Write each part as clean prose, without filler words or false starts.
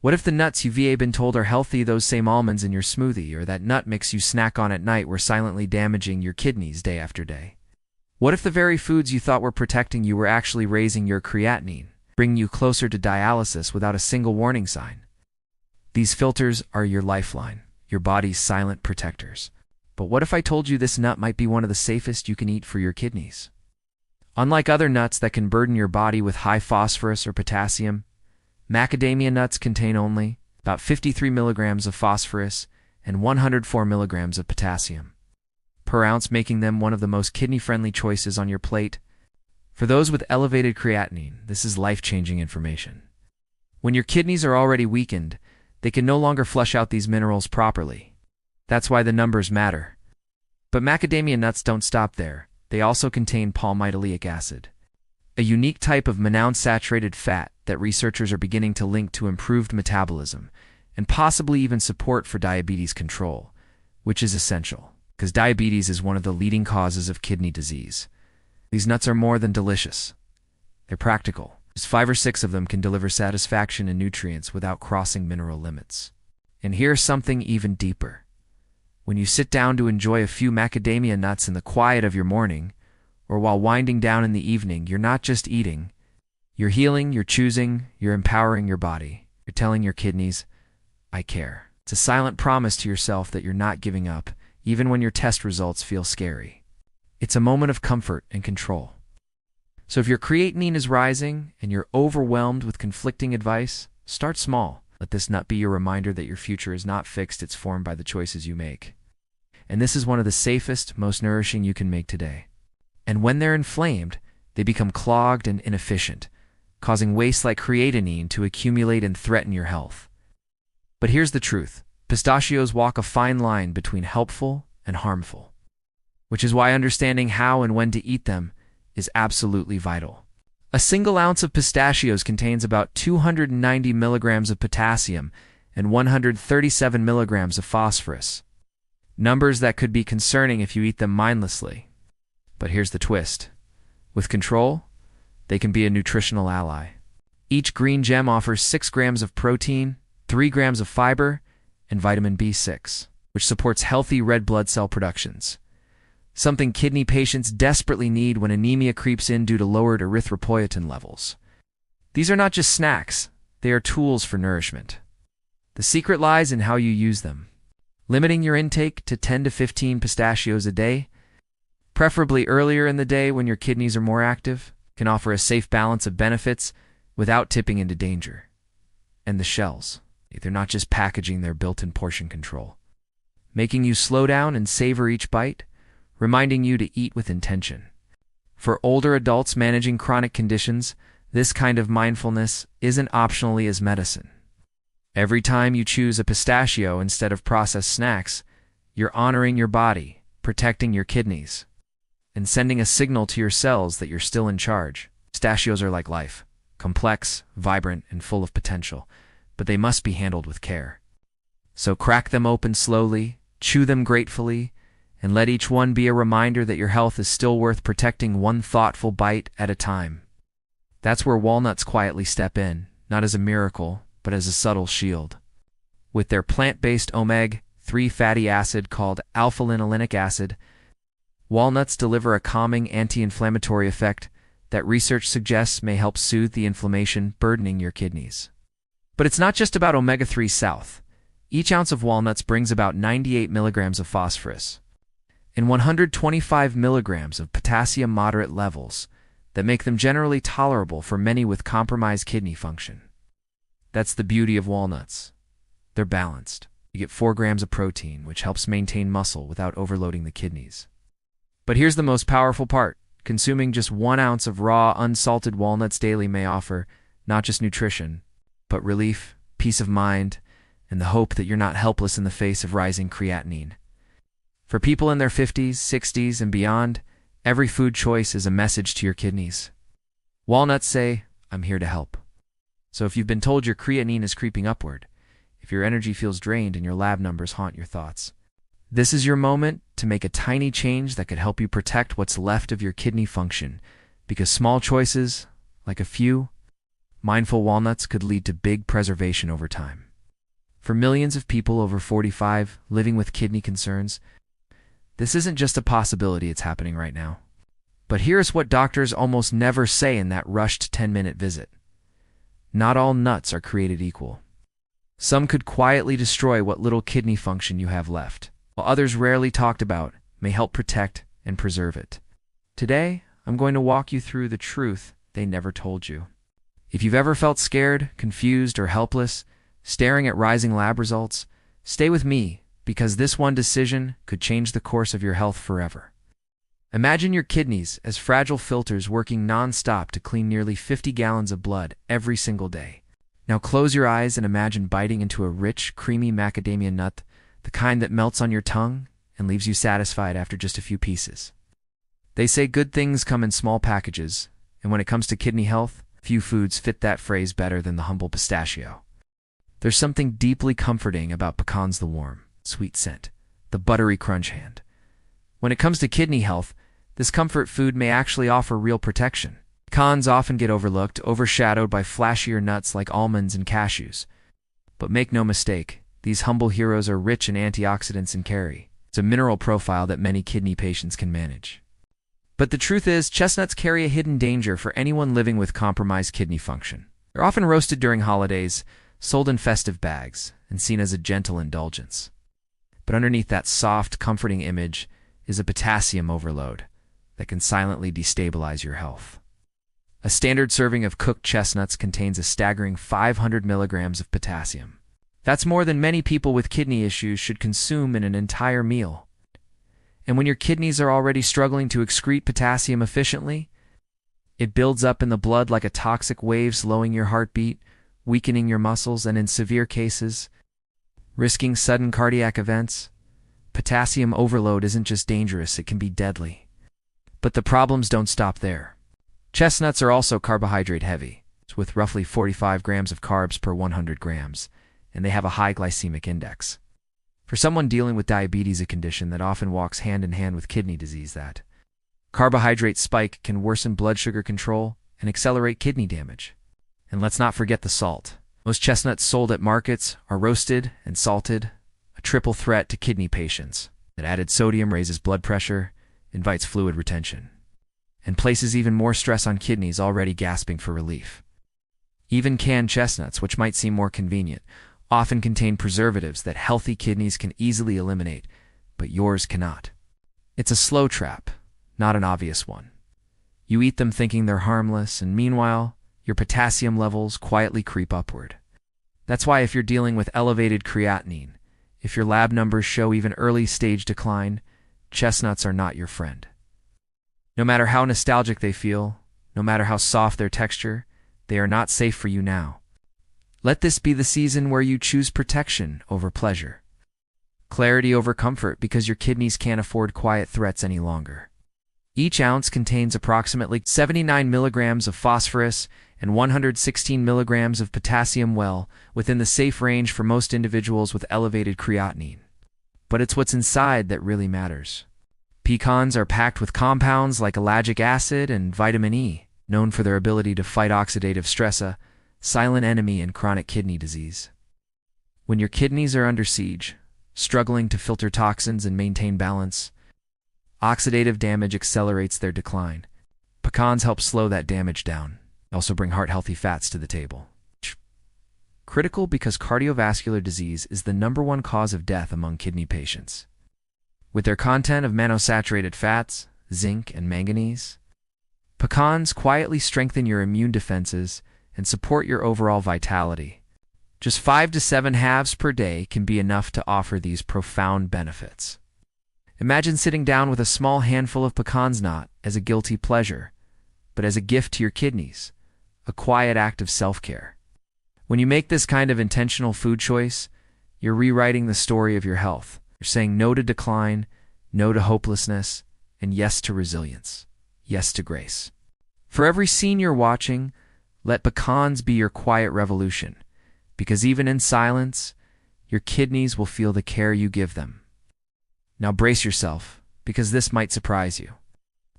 What if the nuts you've been told are healthy, those same almonds in your smoothie, or that nut mix you snack on at night, were silently damaging your kidneys day after day? What if the very foods you thought were protecting you were actually raising your creatinine, bringing you closer to dialysis without a single warning sign? These filters are your lifeline, your body's silent protectors. But what if I told you this nut might be one of the safest you can eat for your kidneys? Unlike other nuts that can burden your body with high phosphorus or potassium, macadamia nuts contain only about 53 milligrams of phosphorus and 104 milligrams of potassium per ounce, making them one of the most kidney-friendly choices on your plate. For those with elevated creatinine, this is life-changing information. When your kidneys are already weakened, they can no longer flush out these minerals properly. That's why the numbers matter. But macadamia nuts don't stop there. They also contain palmitoleic acid, a unique type of monounsaturated fat that researchers are beginning to link to improved metabolism and possibly even support for diabetes control, which is essential, because diabetes is one of the leading causes of kidney disease. These nuts are more than delicious. They're practical. Just 5 or 6 of them can deliver satisfaction and nutrients without crossing mineral limits. And here's something even deeper. When you sit down to enjoy a few macadamia nuts in the quiet of your morning, or while winding down in the evening, you're not just eating. You're healing, you're choosing, you're empowering your body. You're telling your kidneys, I care. It's a silent promise to yourself that you're not giving up, even when your test results feel scary. It's a moment of comfort and control. So if your creatinine is rising and you're overwhelmed with conflicting advice, start small. Let this nut be your reminder that your future is not fixed, it's formed by the choices you make. And this is one of the safest, most nourishing you can make today. And when they're inflamed, they become clogged and inefficient, causing waste like creatinine to accumulate and threaten your health. But here's the truth. Pistachios walk a fine line between helpful and harmful, which is why understanding how and when to eat them is absolutely vital. A single ounce of pistachios contains about 290 milligrams of potassium and 137 milligrams of phosphorus. Numbers that could be concerning if you eat them mindlessly. But here's the twist. With control, they can be a nutritional ally. Each green gem offers 6 grams of protein, 3 grams of fiber, and vitamin B6, which supports healthy red blood cell productions. Something kidney patients desperately need when anemia creeps in due to lowered erythropoietin levels. These are not just snacks, they are tools for nourishment. The secret lies in how you use them. Limiting your intake to 10 to 15 pistachios a day, preferably earlier in the day when your kidneys are more active, can offer a safe balance of benefits without tipping into danger. And the shells, they're not just packaging, they're built-in portion control, making you slow down and savor each bite, reminding you to eat with intention. For older adults managing chronic conditions, this kind of mindfulness isn't optionally as medicine. Every time you choose a pistachio instead of processed snacks, you're honoring your body, protecting your kidneys, and sending a signal to your cells that you're still in charge. Pistachios are like life, complex, vibrant, and full of potential, but they must be handled with care. So crack them open slowly, chew them gratefully, and let each one be a reminder that your health is still worth protecting, one thoughtful bite at a time. That's where walnuts quietly step in, not as a miracle, but as a subtle shield. With their plant-based omega-3 fatty acid called alpha-linolenic acid, walnuts deliver a calming anti-inflammatory effect that research suggests may help soothe the inflammation burdening your kidneys. But it's not just about omega-3 south. Each ounce of walnuts brings about 98 milligrams of phosphorus and 125 milligrams of potassium, moderate levels that make them generally tolerable for many with compromised kidney function. That's the beauty of walnuts. They're balanced. You get 4 grams of protein, which helps maintain muscle without overloading the kidneys. But here's the most powerful part. Consuming just 1 ounce of raw, unsalted walnuts daily may offer not just nutrition, but relief, peace of mind, and the hope that you're not helpless in the face of rising creatinine. For people in their 50s, 60s, and beyond, every food choice is a message to your kidneys. Walnuts say, I'm here to help. So if you've been told your creatinine is creeping upward, if your energy feels drained and your lab numbers haunt your thoughts, this is your moment to make a tiny change that could help you protect what's left of your kidney function, because small choices, like a few, Mindful walnuts could lead to big preservation over time. For millions of people over 45 living with kidney concerns, this isn't just a possibility, it's happening right now. But here's what doctors almost never say in that rushed 10-minute visit. Not all nuts are created equal. Some could quietly destroy what little kidney function you have left, while others, rarely talked about, may help protect and preserve it. Today, I'm going to walk you through the truth they never told you. If you've ever felt scared, confused, or helpless, staring at rising lab results, stay with me, because this one decision could change the course of your health forever. Imagine your kidneys as fragile filters working non-stop to clean nearly 50 gallons of blood every single day. Now close your eyes and imagine biting into a rich, creamy macadamia nut, the kind that melts on your tongue and leaves you satisfied after just a few pieces. They say good things come in small packages, and when it comes to kidney health, few foods fit that phrase better than the humble pistachio. There's something deeply comforting about pecans, the warm, sweet scent, the buttery crunch hand. When it comes to kidney health, this comfort food may actually offer real protection. Pecans often get overlooked, overshadowed by flashier nuts like almonds and cashews. But make no mistake, these humble heroes are rich in antioxidants and carry. It's a mineral profile that many kidney patients can manage. But the truth is, chestnuts carry a hidden danger for anyone living with compromised kidney function. They're often roasted during holidays, sold in festive bags, and seen as a gentle indulgence. But underneath that soft, comforting image is a potassium overload that can silently destabilize your health. A standard serving of cooked chestnuts contains a staggering 500 milligrams of potassium. That's more than many people with kidney issues should consume in an entire meal. And when your kidneys are already struggling to excrete potassium efficiently, it builds up in the blood like a toxic wave, slowing your heartbeat, weakening your muscles, and in severe cases, risking sudden cardiac events. Potassium overload isn't just dangerous, it can be deadly. But the problems don't stop there. Chestnuts are also carbohydrate heavy, with roughly 45 grams of carbs per 100 grams, and they have a high glycemic index. For someone dealing with diabetes, a condition that often walks hand in hand with kidney disease, that carbohydrate spike can worsen blood sugar control and accelerate kidney damage. And let's not forget the salt. Most chestnuts sold at markets are roasted and salted, a triple threat to kidney patients. That added sodium raises blood pressure, invites fluid retention, and places even more stress on kidneys already gasping for relief. Even canned chestnuts, which might seem more convenient, often contain preservatives that healthy kidneys can easily eliminate, but yours cannot. It's a slow trap, not an obvious one. You eat them thinking they're harmless, and meanwhile, your potassium levels quietly creep upward. That's why if you're dealing with elevated creatinine, if your lab numbers show even early-stage decline, chestnuts are not your friend. No matter how nostalgic they feel, no matter how soft their texture, they are not safe for you now. Let this be the season where you choose protection over pleasure, clarity over comfort, because your kidneys can't afford quiet threats any longer. Each ounce contains approximately 79 milligrams of phosphorus and 116 milligrams of potassium, well within the safe range for most individuals with elevated creatinine. But it's what's inside that really matters. Pecans are packed with compounds like ellagic acid and vitamin E, known for their ability to fight oxidative stress, a silent enemy in chronic kidney disease. When your kidneys are under siege, struggling to filter toxins and maintain balance, oxidative damage accelerates their decline. Pecans help slow that damage down. They also bring heart-healthy fats to the table. Critical because cardiovascular disease is the #1 cause of death among kidney patients. With their content of monosaturated fats, zinc, and manganese, pecans quietly strengthen your immune defenses and support your overall vitality. Just 5 to 7 halves per day can be enough to offer these profound benefits. Imagine sitting down with a small handful of pecans, not as a guilty pleasure, but as a gift to your kidneys, a quiet act of self-care. When you make this kind of intentional food choice, you're rewriting the story of your health. You're saying no to decline, no to hopelessness, and yes to resilience, yes to grace. For every scene you're watching, let pecans be your quiet revolution, because even in silence, your kidneys will feel the care you give them. Now brace yourself, because this might surprise you.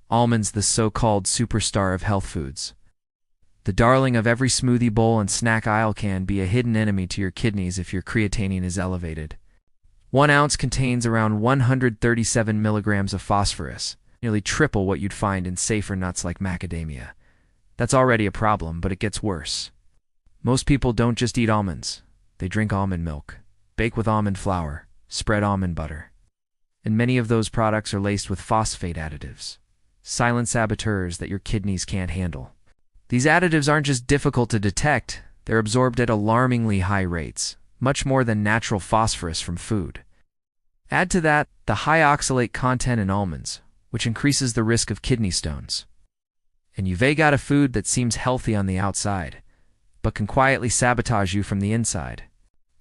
Almonds, the so-called superstar of health foods. The darling of every smoothie bowl and snack aisle can be a hidden enemy to your kidneys if your creatinine is elevated. 1 ounce contains around 137 milligrams of phosphorus, nearly triple what you'd find in safer nuts like macadamia. That's already a problem, but it gets worse. Most people don't just eat almonds. They drink almond milk, bake with almond flour, spread almond butter. And many of those products are laced with phosphate additives, silent saboteurs that your kidneys can't handle. These additives aren't just difficult to detect, they're absorbed at alarmingly high rates, much more than natural phosphorus from food. Add to that the high oxalate content in almonds, which increases the risk of kidney stones. And you've got a food that seems healthy on the outside, but can quietly sabotage you from the inside.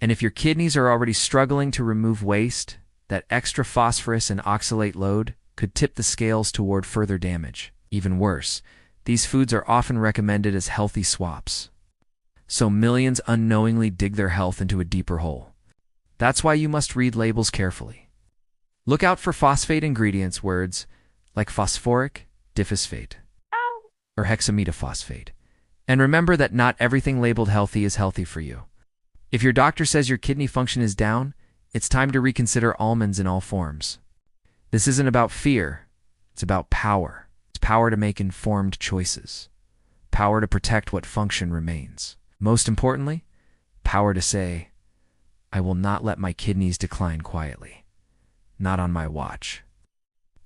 And if your kidneys are already struggling to remove waste, that extra phosphorus and oxalate load could tip the scales toward further damage. Even worse, these foods are often recommended as healthy swaps. So millions unknowingly dig their health into a deeper hole. That's why you must read labels carefully. Look out for phosphate ingredients words like phosphoric, diphosphate, or hexametaphosphate. And remember that not everything labeled healthy is healthy for you. If your doctor says your kidney function is down, it's time to reconsider almonds in all forms. This isn't about fear, it's about power. It's power to make informed choices. Power to protect what function remains. Most importantly, power to say, I will not let my kidneys decline quietly. Not on my watch.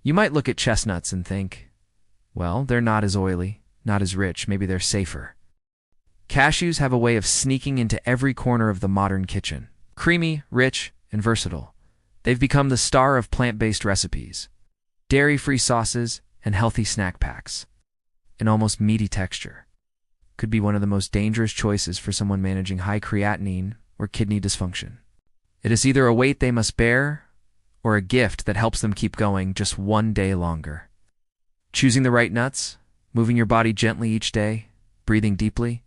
You might look at chestnuts and think, well, they're not as oily, not as rich, maybe they're safer. Cashews have a way of sneaking into every corner of the modern kitchen. Creamy, rich, and versatile. They've become the star of plant-based recipes, dairy-free sauces, and healthy snack packs. An almost meaty texture. Could be one of the most dangerous choices for someone managing high creatinine or kidney dysfunction. It is either a weight they must bear or a gift that helps them keep going just one day longer. Choosing the right nuts, moving your body gently each day, breathing deeply,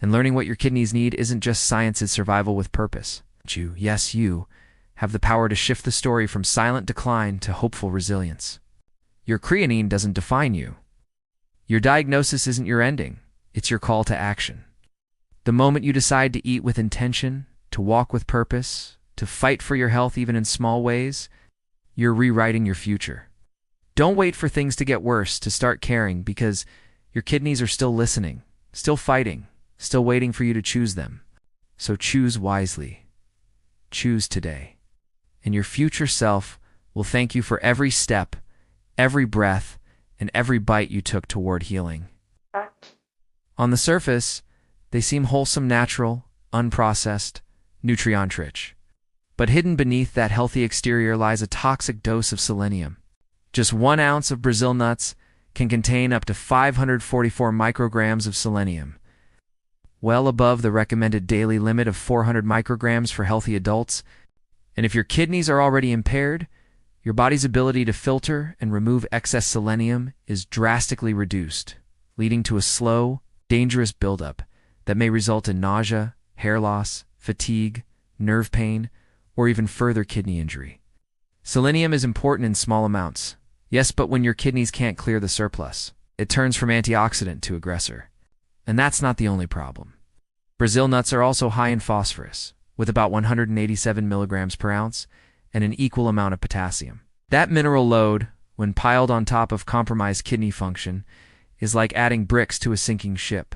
and learning what your kidneys need isn't just science's survival with purpose. You, yes you, have the power to shift the story from silent decline to hopeful resilience. Your creatinine doesn't define you. Your diagnosis isn't your ending, it's your call to action. The moment you decide to eat with intention, to walk with purpose, to fight for your health even in small ways, you're rewriting your future. Don't wait for things to get worse to start caring because your kidneys are still listening, still fighting, still waiting for you to choose them. So choose wisely. Choose today. And your future self will thank you for every step, every breath, and every bite you took toward healing. On the surface, they seem wholesome, natural, unprocessed, nutrient-rich. But hidden beneath that healthy exterior lies a toxic dose of selenium. Just 1 ounce of Brazil nuts can contain up to 544 micrograms of selenium, well above the recommended daily limit of 400 micrograms for healthy adults. And if your kidneys are already impaired, your body's ability to filter and remove excess selenium is drastically reduced, leading to a slow, dangerous buildup that may result in nausea, hair loss, fatigue, nerve pain, or even further kidney injury. Selenium is important in small amounts, yes, but when your kidneys can't clear the surplus, it turns from antioxidant to aggressor. And that's not the only problem. Brazil nuts are also high in phosphorus, with about 187 milligrams per ounce, and an equal amount of potassium. That mineral load, when piled on top of compromised kidney function, is like adding bricks to a sinking ship.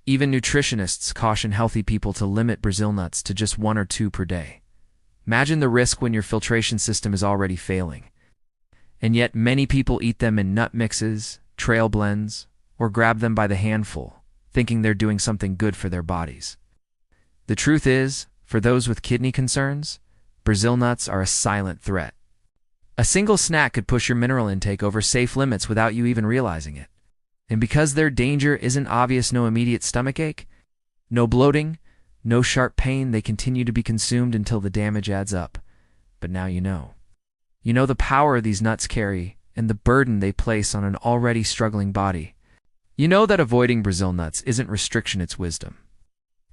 Even nutritionists caution healthy people to limit Brazil nuts to just 1 or 2 per day. Imagine the risk when your filtration system is already failing. And yet many people eat them in nut mixes, trail blends, or grab them by the handful, thinking they're doing something good for their bodies. The truth is, for those with kidney concerns, Brazil nuts are a silent threat. A single snack could push your mineral intake over safe limits without you even realizing it. And because their danger isn't obvious, no immediate stomachache, no bloating, no sharp pain, they continue to be consumed until the damage adds up. But now you know. You know the power these nuts carry and the burden they place on an already struggling body. You know that avoiding Brazil nuts isn't restriction, it's wisdom.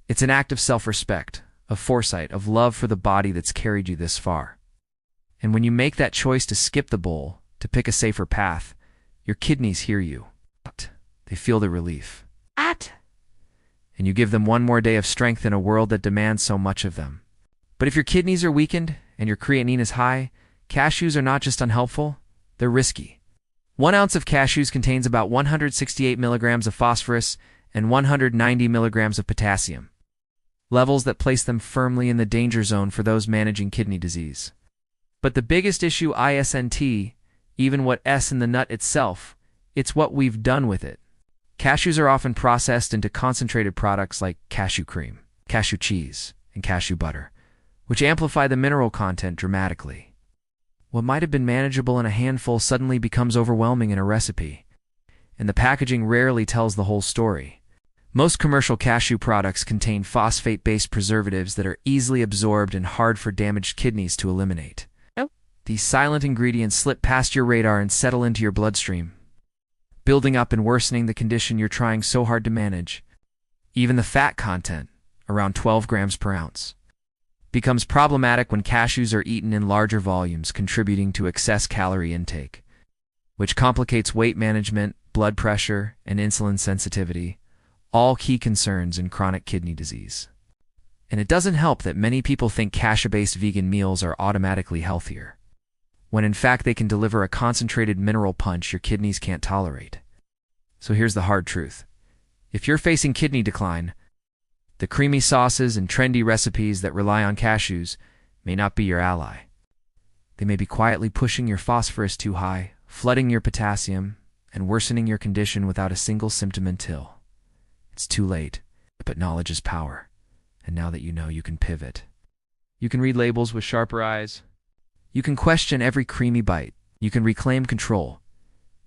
It's an act of self-respect, of foresight, of love for the body that's carried you this far. And when you make that choice to skip the bowl, to pick a safer path, your kidneys hear you. They feel the relief. and you give them one more day of strength in a world that demands so much of them. But if your kidneys are weakened and your creatinine is high, cashews are not just unhelpful, they're risky. 1 ounce of cashews contains about 168 milligrams of phosphorus and 190 milligrams of potassium, levels that place them firmly in the danger zone for those managing kidney disease. But the biggest issue isn't even what S in the nut itself, it's what we've done with it. Cashews are often processed into concentrated products like cashew cream, cashew cheese, and cashew butter, which amplify the mineral content dramatically. What might have been manageable in a handful suddenly becomes overwhelming in a recipe, and the packaging rarely tells the whole story. Most commercial cashew products contain phosphate-based preservatives that are easily absorbed and hard for damaged kidneys to eliminate. These silent ingredients slip past your radar and settle into your bloodstream, building up and worsening the condition you're trying so hard to manage. Even the fat content, around 12 grams per ounce, becomes problematic when cashews are eaten in larger volumes, contributing to excess calorie intake, which complicates weight management, blood pressure, and insulin sensitivity, all key concerns in chronic kidney disease. And it doesn't help that many people think cashew-based vegan meals are automatically healthier, when in fact they can deliver a concentrated mineral punch your kidneys can't tolerate. So here's the hard truth. If you're facing kidney decline, the creamy sauces and trendy recipes that rely on cashews may not be your ally. They may be quietly pushing your phosphorus too high, flooding your potassium, and worsening your condition without a single symptom until it's too late. But knowledge is power, and now that you know, you can pivot. You can read labels with sharper eyes. You can question every creamy bite. You can reclaim control.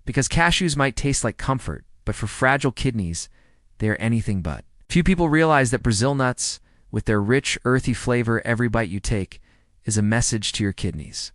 Because cashews might taste like comfort, but for fragile kidneys, they are anything but. Few people realize that Brazil nuts, with their rich, earthy flavor every bite you take, is a message to your kidneys.